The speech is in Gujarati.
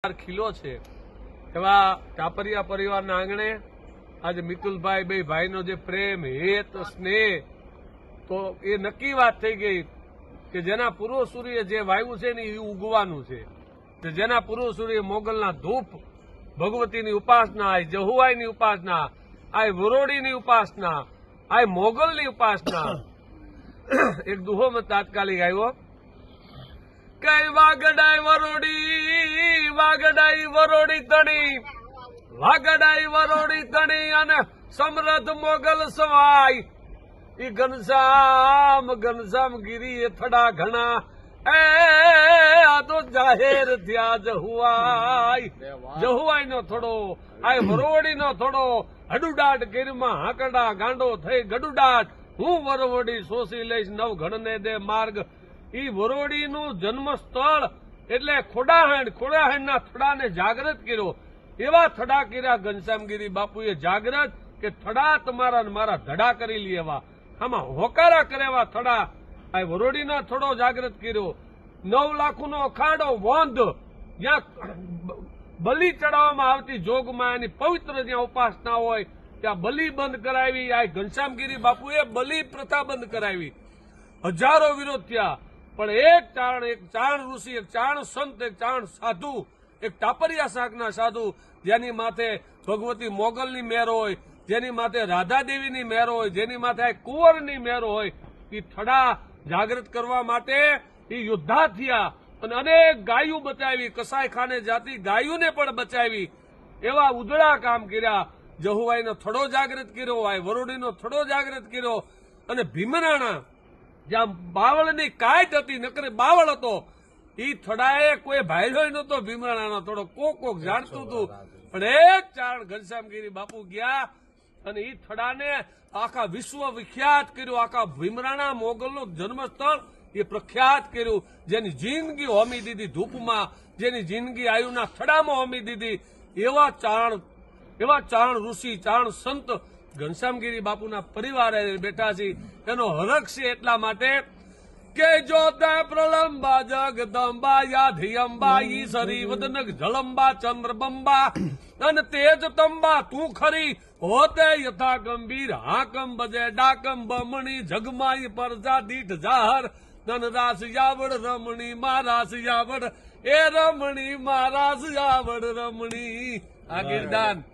ખીલો છે એવા ટાપરિયા પરિવારના આંગણે આજે મિતુલભાઈ બે ભાઈનો જે પ્રેમ હેત સ્નેહ તો એ નક્કી વાત થઈ ગઈ કે જેના પૂર્વસૂરીએ જે વાવ્યું છે ને એ ઉગવાનું છે જેના પૂર્વસૂરીએ મોગલના ધૂપ ભગવતીની ઉપાસના આ જહુઆઈની ઉપાસના આ વરોડીની ઉપાસના આ મોગલની ઉપાસના એક દુહોમાં તાત્કાલિક આવ્યો કઈ વાગડાઈ વરોડી તણી વાગડાઈ વરોડી તણી અને સમૃદ્ધ મોગલ સવાય ઈ ઘનશ્યામ ગીરી થડા ઘણા આ તો જાહેર થયા જહુઆઈ નો થોડો આ વરોડી નો થોડો હડુડાટ ગીરમાં હાકડા ગાંડો થઈ ગડુડાટ હું વરવડી શોષી લઈશ નવ ઘણને દે માર્ગ ઈ વરોડીનું જન્મ સ્થળ એટલે ખોડાહેણના થડાને જાગૃત કર્યો એવા થડા કર્યા ઘનશ્યામગીરી બાપુએ જાગૃત કે થડા તમારા ને મારા ધડા કરી લે એવા આમાં હોકારા કરે એવા થડા આ વરોડીનો થડો જાગૃત કર્યો 9 લાખનો અખાડો વોંધ જ્યાં બલિ ચડાવવામાં આવતી જોગમાં એની પવિત્ર જ્યાં ઉપાસના હોય ત્યાં બલિ બંધ કરાવી આ ઘનશ્યામગીરી બાપુએ બલિ પ્રથા બંધ કરાવી હજારો વિરોધ થયા પણ એક ચાણ ઋષિ એક ચાણ સંત એક ચાણ સાધુ એક ટાપરિયા શાકના સાધુ જેની માથે ભગવતી મોગલની મેર હોય જેની માથે રાધાદેવીની મેર હોય જેની માથે આ કુંવરની મેર હોય એ થડા જાગૃત કરવા માટે એ યોદ્ધા થયા અને અનેક ગાયું બચાવી કસાઈખાને જાતી ગાયોને પણ બચાવી એવા ઉજળા કામ કર્યા જહુઆઈનો થડો જાગૃત કર્યો આ વરોડીનો થડો જાગૃત કર્યો અને ભીમરાણા જ્યાં બાવળની કાંઈ હતી નકરે બાવળ હતો ઈ થડાએ કોઈ ભાઈલો નતો ભીમરાણાનો થોડો કોક જાણતું હતું પણ એક ચારણ ઘનશ્યામગીરી બાપુ ગયા અને ઈ થડાને આખા વિશ્વ વિખ્યાત કર્યું આખા ભીમરાણા મોગલનું જન્મસ્થળ એ પ્રખ્યાત કર્યું જેની જિંદગી હોમી દીધી ધૂપમાં જેની જિંદગી આયુના થડામાં હોમી દીધી એવા ચારણ ઋષિ ચારણ સંત ઘનશ્યામગીરી બાપુના પરિવારે બેઠા છે એનો હરખ છે એટલા માટે કે જોતે પ્રલંબા જગદંબા યાધિયંબા ઈસરી વદનક જલંબા ચંદ્રબંબા અને તેજ તંબા તું ખરી હોતે યથા ગંભીર હાકમ બજે ડાકમ બમણી જગમાઈ પરજા દીઠ જાહર ધન રાસ યાવડ રમણી મારાસ યાવડ એ રમણી મારાસ યાવડ રમણી આ ગીરદાન